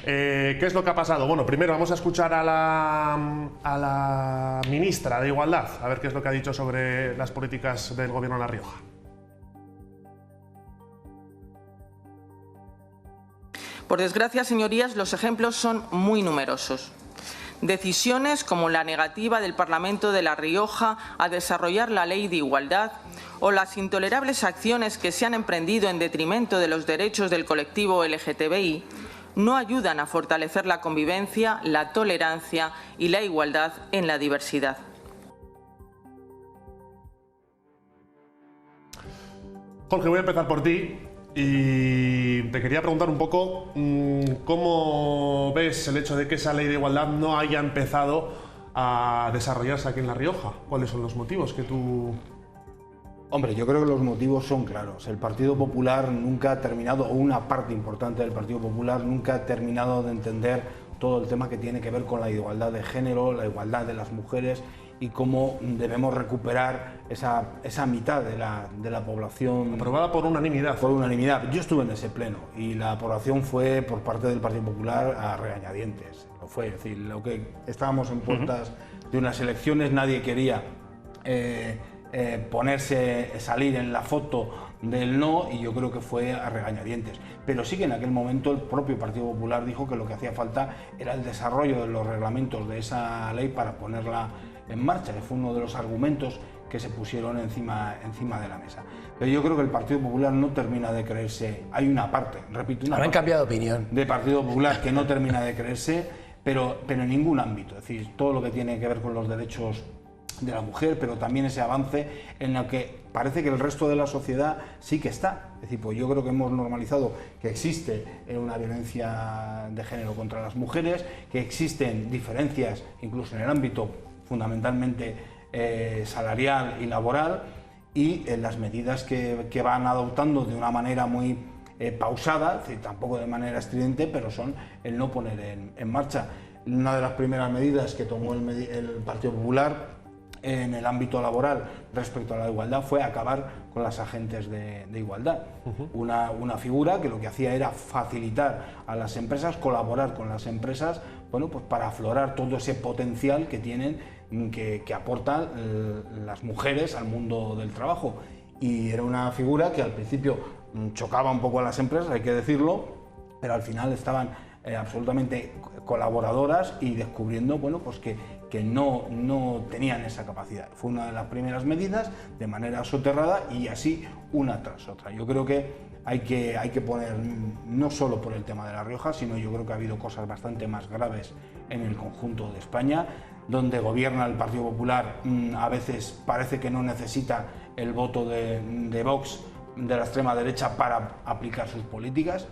[SPEAKER 1] ¿Qué es lo que ha pasado? Bueno, primero vamos a escuchar a la ministra de Igualdad, a ver qué es lo que ha dicho sobre las políticas del gobierno de La Rioja.
[SPEAKER 6] Por desgracia, señorías, los ejemplos son muy numerosos. Decisiones como la negativa del Parlamento de La Rioja a desarrollar la Ley de Igualdad o las intolerables acciones que se han emprendido en detrimento de los derechos del colectivo LGTBI no ayudan a fortalecer la convivencia, la tolerancia y la igualdad en la diversidad.
[SPEAKER 1] Jorge, voy a empezar por ti y te quería preguntar un poco cómo ves el hecho de que esa ley de igualdad no haya empezado a desarrollarse aquí en La Rioja. ¿Cuáles son los motivos que tú...?
[SPEAKER 16] Hombre, yo creo que los motivos son claros. El Partido Popular nunca ha terminado, o una parte importante del Partido Popular nunca ha terminado de entender todo el tema que tiene que ver con la igualdad de género, la igualdad de las mujeres y cómo debemos recuperar esa mitad de la población.
[SPEAKER 1] Aprobada por unanimidad.
[SPEAKER 16] Por unanimidad. Yo estuve en ese pleno y la aprobación fue por parte del Partido Popular a regañadientes. Lo fue, es decir, lo que estábamos en puertas de unas elecciones, nadie quería salir en la foto del no, y yo creo que fue a regañadientes. Pero sí que en aquel momento el propio Partido Popular dijo que lo que hacía falta era el desarrollo de los reglamentos de esa ley para ponerla en marcha, que fue uno de los argumentos que se pusieron encima de la mesa. Pero yo creo que el Partido Popular no termina de creerse, hay una parte, repito, una
[SPEAKER 15] Ahora han
[SPEAKER 16] parte
[SPEAKER 15] cambiado de opinión.
[SPEAKER 16] de Partido Popular que no termina de creerse, pero en ningún ámbito, es decir, todo lo que tiene que ver con los derechos de la mujer, pero también ese avance en el que parece que el resto de la sociedad sí que está. Es decir, pues yo creo que hemos normalizado que existe una violencia de género contra las mujeres, que existen diferencias incluso en el ámbito fundamentalmente salarial y laboral, y las medidas que van adoptando de una manera muy pausada, es decir, tampoco de manera estridente, pero son el no poner en marcha. Una de las primeras medidas que tomó el Partido Popular en el ámbito laboral respecto a la igualdad fue acabar con las agentes de igualdad. Una figura que lo que hacía era facilitar a las empresas, colaborar con las empresas, bueno, pues para aflorar todo ese potencial que tienen, que aportan las mujeres al mundo del trabajo. Y era una figura que al principio chocaba un poco a las empresas, hay que decirlo, pero al final estaban absolutamente colaboradoras y descubriendo, bueno, pues que no tenían esa capacidad. Fue una de las primeras medidas de manera soterrada y así una tras otra. Yo creo que hay que poner, no solo por el tema de La Rioja, sino yo creo que ha habido cosas bastante más graves en el conjunto de España, donde gobierna el Partido Popular, a veces parece que no necesita el voto de Vox, de la extrema derecha, para aplicar sus políticas.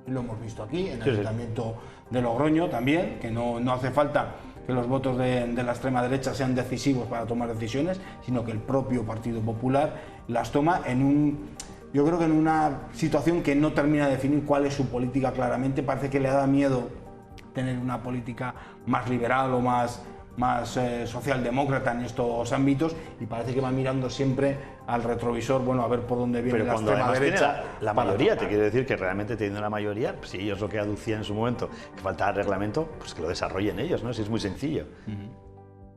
[SPEAKER 16] Lo hemos visto aquí, en el Ayuntamiento de Logroño también, que no hace falta que los votos de la extrema derecha sean decisivos para tomar decisiones, sino que el propio Partido Popular las toma yo creo que en una situación que no termina de definir cuál es su política claramente. Parece que le da miedo tener una política más liberal o más socialdemócrata en estos ámbitos, y parece que va mirando siempre al retrovisor, bueno, a ver por dónde viene la extrema derecha.
[SPEAKER 14] Tiene la mayoría, te quiero decir que realmente teniendo la mayoría, pues si ellos lo que aducían en su momento, que faltaba reglamento, pues que lo desarrollen ellos, ¿no? Si es muy sencillo.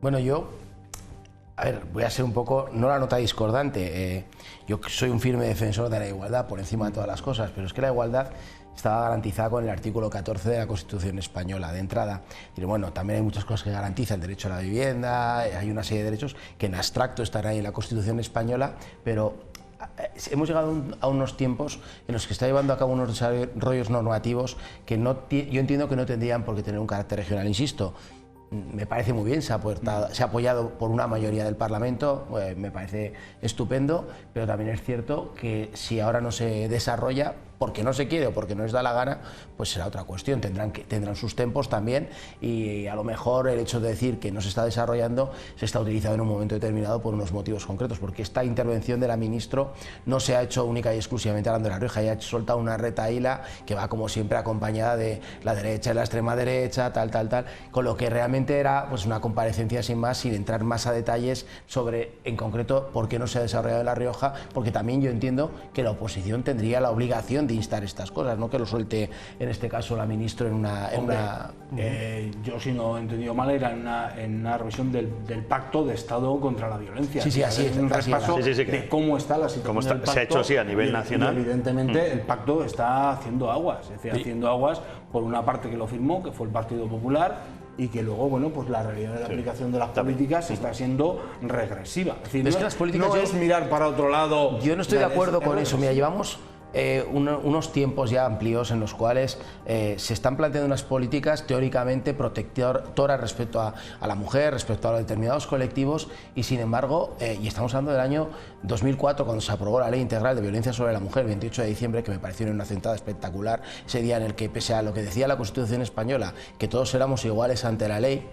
[SPEAKER 15] Bueno, yo, a ver, voy a ser un poco, no la nota discordante, yo soy un firme defensor de la igualdad por encima de todas las cosas, pero es que la igualdad estaba garantizada con el artículo 14 de la Constitución española de entrada. Y bueno, también hay muchas cosas que garantizan: el derecho a la vivienda, hay una serie de derechos que en abstracto están ahí en la Constitución española, pero hemos llegado a unos tiempos en los que se está llevando a cabo unos desarrollos normativos que yo entiendo que no tendrían por qué tener un carácter regional. Insisto, me parece muy bien, se ha apoyado por una mayoría del Parlamento, me parece estupendo, pero también es cierto que si ahora no se desarrolla porque no se quiere o porque no les da la gana, pues será otra cuestión, tendrán sus tempos también, y a lo mejor el hecho de decir que no se está desarrollando se está utilizando en un momento determinado por unos motivos concretos, porque esta intervención de la ministra no se ha hecho única y exclusivamente hablando de La Rioja, ya ha soltado una retahíla que va como siempre acompañada de la derecha y la extrema derecha, tal, con lo que realmente era pues una comparecencia sin más, sin entrar más a detalles sobre en concreto por qué no se ha desarrollado en La Rioja, porque también yo entiendo que la oposición tendría la obligación de instar estas cosas, no que lo suelte en este caso la ministra
[SPEAKER 16] yo, si no he entendido mal, era en una revisión del Pacto de Estado contra la Violencia.
[SPEAKER 15] Sí, así es.
[SPEAKER 16] Un repaso de cómo está la situación del pacto.
[SPEAKER 14] Se ha hecho así a nivel nacional.
[SPEAKER 16] Y evidentemente el pacto está haciendo aguas, es decir, haciendo aguas por una parte que lo firmó, que fue el Partido Popular, y que luego, bueno, pues la realidad de la aplicación de las políticas está siendo regresiva. Es decir,
[SPEAKER 15] es que las políticas
[SPEAKER 16] no es mirar para otro lado.
[SPEAKER 15] Yo no estoy de acuerdo con eso. Mira, llevamos unos tiempos ya amplios en los cuales se están planteando unas políticas teóricamente protectoras respecto a la mujer, respecto a determinados colectivos, y sin embargo, y estamos hablando del año 2004, cuando se aprobó la Ley Integral de Violencia sobre la Mujer, el 28 de diciembre, que me pareció una sentada espectacular, ese día en el que, pese a lo que decía la Constitución española, que todos éramos iguales ante la ley,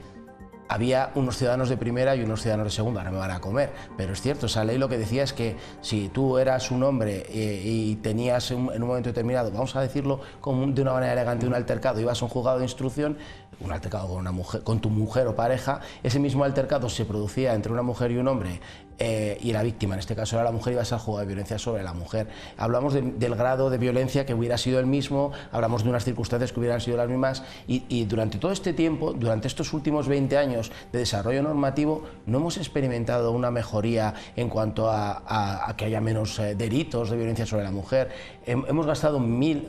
[SPEAKER 15] había unos ciudadanos de primera y unos ciudadanos de segunda, no me van a comer, pero es cierto, esa ley lo que decía es que si tú eras un hombre y tenías en un momento determinado, vamos a decirlo de una manera elegante, un altercado, ibas a un juzgado de instrucción, un altercado con una mujer, con tu mujer o pareja, ese mismo altercado se producía entre una mujer y un hombre, y la víctima, en este caso era la mujer, iba a ser juzgado de violencia sobre la mujer. Hablamos del grado de violencia que hubiera sido el mismo, hablamos de unas circunstancias que hubieran sido las mismas, y durante todo este tiempo, durante estos últimos 20 años de desarrollo normativo, no hemos experimentado una mejoría en cuanto a que haya menos delitos de violencia sobre la mujer. Hemos gastado miles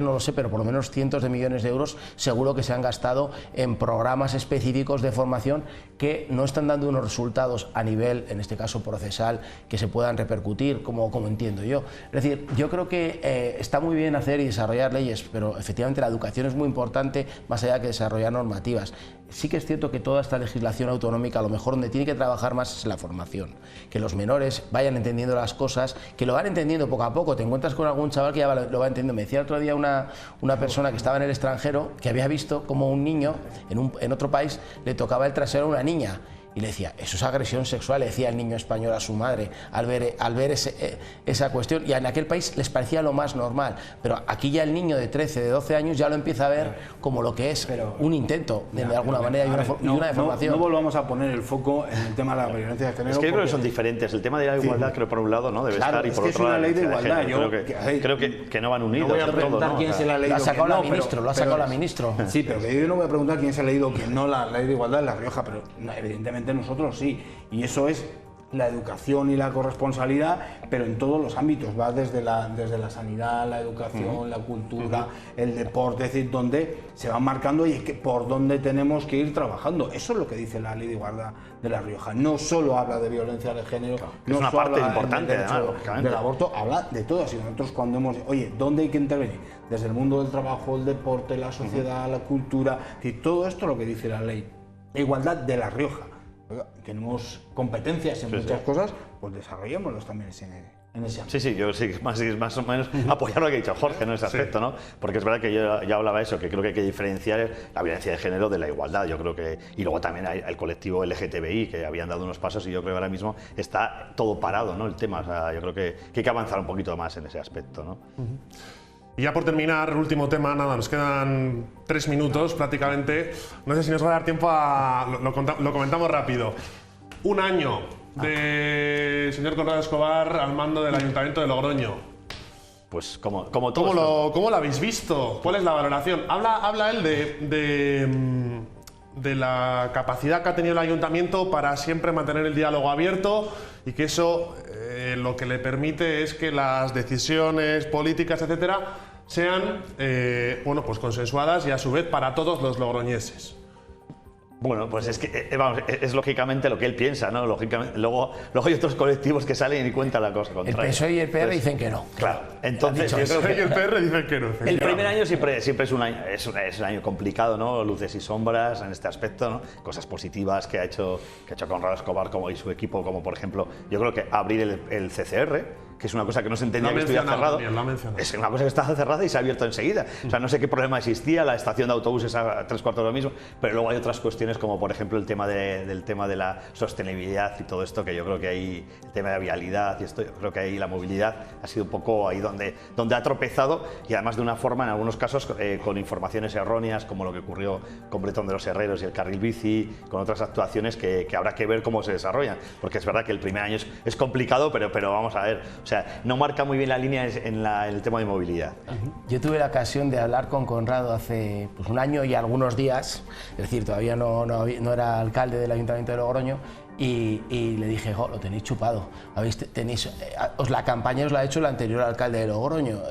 [SPEAKER 15] no lo sé, pero por lo menos cientos de millones de euros seguro que se han gastado en programas específicos de formación que no están dando unos resultados a nivel, en este caso procesal, que se puedan repercutir, como entiendo yo. Es decir, yo creo que está muy bien hacer y desarrollar leyes, pero efectivamente la educación es muy importante, más allá que desarrollar normativas. Sí que es cierto que toda esta legislación autonómica, a lo mejor donde tiene que trabajar más es en la formación, que los menores vayan entendiendo las cosas, que lo van entendiendo poco a poco. Te encuentras con algún chaval que ya lo va entendiendo. Me decía el otro día una persona que estaba en el extranjero, que había visto como un niño en otro país le tocaba el trasero a una niña. Y le decía, eso es agresión sexual, le decía el niño español a su madre al ver esa cuestión, y en aquel país les parecía lo más normal, pero aquí ya el niño de 13, de 12 años ya lo empieza a ver como lo que es un intento, de alguna manera, y una deformación.
[SPEAKER 16] No volvamos a poner el foco en el tema de la violencia de género.
[SPEAKER 14] Es que creo que son diferentes. El tema de la igualdad, creo por un lado, ¿no? Debe estar, y por otro lado,
[SPEAKER 16] es una ley de igualdad.
[SPEAKER 14] Creo que no van unidos.
[SPEAKER 16] No voy a preguntar quién se la ha leído.
[SPEAKER 15] Lo ha sacado la ministra, lo ha sacado la ministra.
[SPEAKER 16] Sí, pero yo no voy a preguntar quién se ha leído quién no la ley de igualdad en La Rioja, pero evidentemente nosotros sí. Y eso es la educación y la corresponsabilidad, pero en todos los ámbitos, va desde la sanidad, la educación, la cultura, el deporte, es decir, donde se van marcando y es que por dónde tenemos que ir trabajando. Eso es lo que dice la Ley de Igualdad de La Rioja. No solo habla de violencia de género, no
[SPEAKER 14] es una
[SPEAKER 16] solo
[SPEAKER 14] parte
[SPEAKER 16] habla
[SPEAKER 14] importante
[SPEAKER 16] del aborto, habla de todo. Y nosotros cuando ¿dónde hay que intervenir? Desde el mundo del trabajo, el deporte, la sociedad, la cultura, y todo esto es lo que dice la Ley de Igualdad de La Rioja. Tenemos competencias en muchas cosas, pues desarrollémoslos también en ese ámbito.
[SPEAKER 14] Sí, yo sí, más o menos apoyar lo que ha dicho Jorge en ese aspecto, ¿no? Porque es verdad que yo ya hablaba de eso, que creo que hay que diferenciar la violencia de género de la igualdad. Yo creo que, y luego también hay el colectivo LGTBI, que habían dado unos pasos, y yo creo que ahora mismo está todo parado, ¿no? El tema, o sea, yo creo que hay que avanzar un poquito más en ese aspecto, ¿no?
[SPEAKER 1] Y ya por terminar, último tema, nada, nos quedan 3 minutos prácticamente. No sé si nos va a dar tiempo a... Lo comentamos rápido. Un año de señor Conrado Escobar al mando del Ayuntamiento de Logroño.
[SPEAKER 14] Pues como todo.
[SPEAKER 1] ¿Cómo lo habéis visto? ¿Cuál es la valoración? Habla él de la capacidad que ha tenido el Ayuntamiento para siempre mantener el diálogo abierto, y que eso lo que le permite es que las decisiones políticas, etcétera, sean pues consensuadas y a su vez para todos los logroñeses.
[SPEAKER 14] Bueno, pues es que es lógicamente lo que él piensa, ¿no? Lógicamente, luego hay otros colectivos que salen y cuentan la cosa contraria.
[SPEAKER 15] El PSOE y el PR dicen que no.
[SPEAKER 14] Claro, entonces
[SPEAKER 1] el PSOE y el PR dicen que no.
[SPEAKER 14] El primer año siempre es un año complicado, ¿no? Luces y sombras en este aspecto, ¿no? Cosas positivas que ha hecho Conrado Escobar y su equipo, como por ejemplo, yo creo que abrir el CCR, que es una cosa que no se entendía que estuviera cerrado. Es una cosa que estaba cerrada y se ha abierto enseguida. O sea, no sé qué problema existía, la estación de autobuses a 3/4 de lo mismo, pero luego hay otras cuestiones como por ejemplo el tema del tema de la sostenibilidad y todo esto, que yo creo que ahí, el tema de la vialidad y esto, yo creo que ahí la movilidad ha sido un poco ahí donde ha tropezado, y además de una forma, en algunos casos, con informaciones erróneas, como lo que ocurrió con Bretón de los Herreros y el carril bici, con otras actuaciones que habrá que ver cómo se desarrollan, porque es verdad que el primer año es complicado, pero vamos a ver, O sea, no marca muy bien la línea en el tema de movilidad.
[SPEAKER 15] Yo tuve la ocasión de hablar con Conrado hace pues, un año y algunos días, es decir, todavía no era alcalde del Ayuntamiento de Logroño, y le dije, jo, lo tenéis chupado, la campaña os la ha hecho el anterior alcalde de Logroño,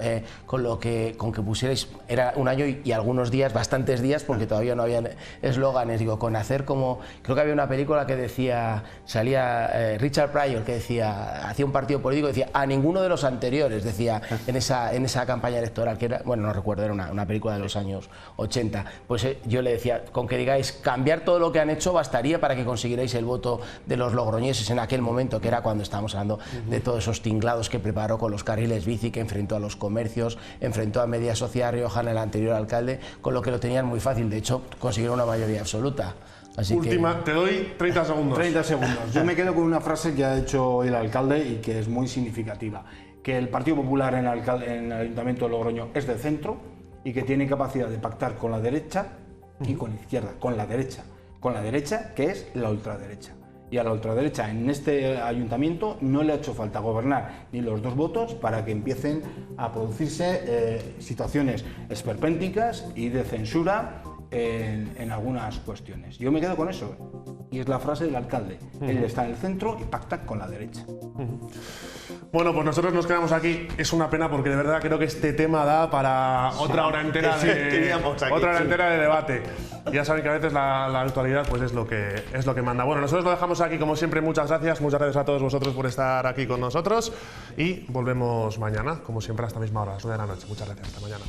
[SPEAKER 15] con que pusierais, era un año y algunos días, bastantes días, porque todavía no habían eslóganes, digo, con hacer como, creo que había una película que decía, salía Richard Pryor, que decía, hacía un partido político, decía, a ninguno de los anteriores, decía, en esa campaña electoral, que era, bueno, no recuerdo, era una película de los años 80, pues yo le decía, con que digáis, cambiar todo lo que han hecho bastaría para que consiguierais el voto de los logroñeses en aquel momento, que era cuando estábamos hablando de todos esos tinglados que preparó con los carriles bici, que enfrentó a los comercios, enfrentó a Media Sociedad riojana, el anterior alcalde, con lo que lo tenían muy fácil, de hecho consiguieron una mayoría absoluta. Así
[SPEAKER 1] Última, te doy 30 segundos.
[SPEAKER 16] 30 segundos. Yo me quedo con una frase que ha hecho el alcalde y que es muy significativa, que el Partido Popular en el Ayuntamiento de Logroño es de centro y que tiene capacidad de pactar con la derecha y con la izquierda, con la derecha que es la ultraderecha. Y a la ultraderecha en este ayuntamiento no le ha hecho falta gobernar ni los 2 votos para que empiecen a producirse situaciones esperpénticas y de censura en algunas cuestiones. Yo me quedo con eso, y es la frase del alcalde. Él está en el centro y pacta con la derecha.
[SPEAKER 1] Bueno, pues nosotros nos quedamos aquí. Es una pena porque de verdad creo que este tema da para otra hora entera de debate. Ya saben que a veces la actualidad pues es lo que manda. Bueno, nosotros lo dejamos aquí como siempre. Muchas gracias a todos vosotros por estar aquí con nosotros y volvemos mañana, como siempre, a esta misma hora, a las 9 de la noche. Muchas gracias, hasta mañana.